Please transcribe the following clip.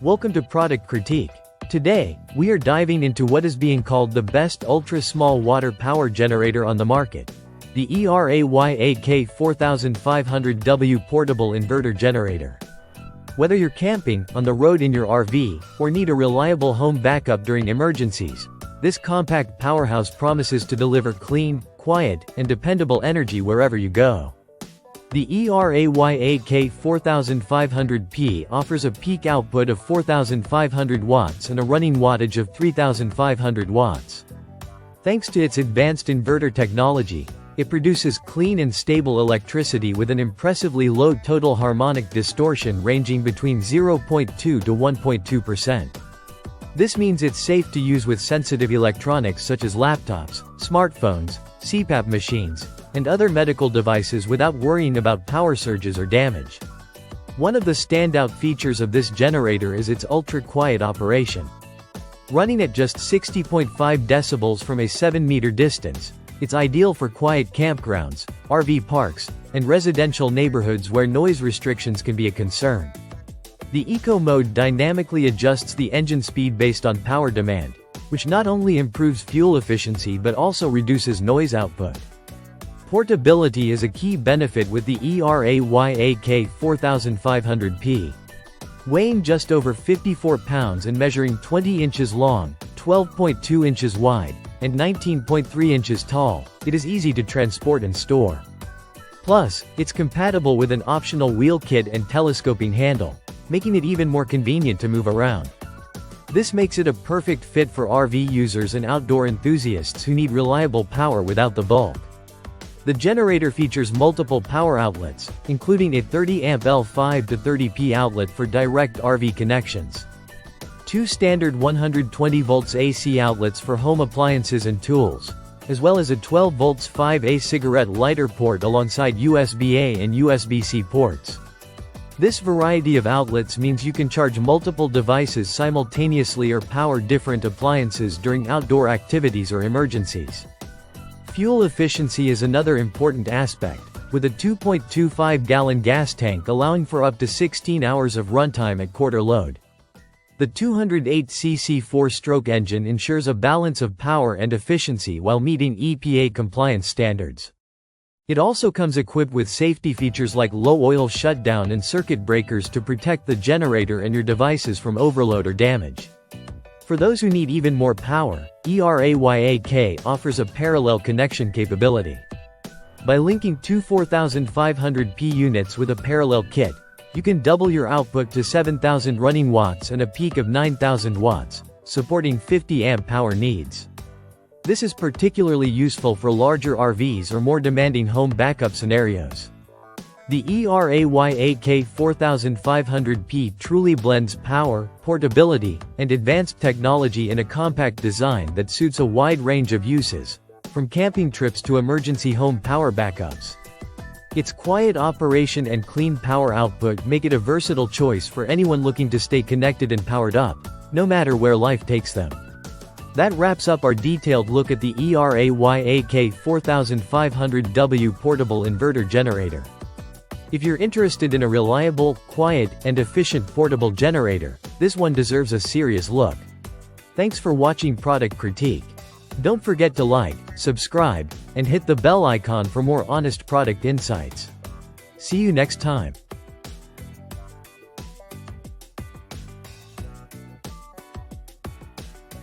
Welcome to Product Critique. Today, we are diving into what is being called the best ultra-small water power generator on the market, the ERAYK 4500W portable inverter generator. Whether you're camping, on the road in your RV, or need a reliable home backup during emergencies, this compact powerhouse promises to deliver clean, quiet, and dependable energy wherever you go. The ERAYK 4500P offers a peak output of 4,500 watts and a running wattage of 3,500 watts. Thanks to its advanced inverter technology, it produces clean and stable electricity with an impressively low total harmonic distortion ranging between 0.2 to 1.2%. This means it's safe to use with sensitive electronics such as laptops, smartphones, CPAP machines, and other medical devices without worrying about power surges or damage. One of the standout features of this generator is its ultra-quiet operation. Running at just 60.5 decibels from a 7-meter distance, it's ideal for quiet campgrounds, RV parks, and residential neighborhoods where noise restrictions can be a concern. The Eco mode dynamically adjusts the engine speed based on power demand, which not only improves fuel efficiency but also reduces noise output. Portability is a key benefit with the ERAYK 4500P. Weighing just over 54 pounds and measuring 20 inches long, 12.2 inches wide, and 19.3 inches tall, it is easy to transport and store. Plus, it's compatible with an optional wheel kit and telescoping handle, making it even more convenient to move around. This makes it a perfect fit for RV users and outdoor enthusiasts who need reliable power without the bulk. The generator features multiple power outlets, including a 30-amp L5 to 30P outlet for direct RV connections. Two standard 120 volts AC outlets for home appliances and tools, as well as a 12 volts 5A cigarette lighter port alongside USB-A and USB-C ports. This variety of outlets means you can charge multiple devices simultaneously or power different appliances during outdoor activities or emergencies. Fuel efficiency is another important aspect, with a 2.25-gallon gas tank allowing for up to 16 hours of runtime at quarter load. The 208cc 4-stroke engine ensures a balance of power and efficiency while meeting EPA compliance standards. It also comes equipped with safety features like low oil shutdown and circuit breakers to protect the generator and your devices from overload or damage. For those who need even more power, ERAYK offers a parallel connection capability. By linking two 4500P units with a parallel kit, you can double your output to 7,000 running watts and a peak of 9,000 watts, supporting 50-amp power needs. This is particularly useful for larger RVs or more demanding home backup scenarios. The ERAYK 4500P truly blends power, portability, and advanced technology in a compact design that suits a wide range of uses, from camping trips to emergency home power backups. Its quiet operation and clean power output make it a versatile choice for anyone looking to stay connected and powered up, no matter where life takes them. That wraps up our detailed look at the ERAYK 4500W portable inverter generator. If you're interested in a reliable, quiet, and efficient portable generator, this one deserves a serious look. Thanks for watching Product Critique. Don't forget to like, subscribe, and hit the bell icon for more honest product insights. See you next time.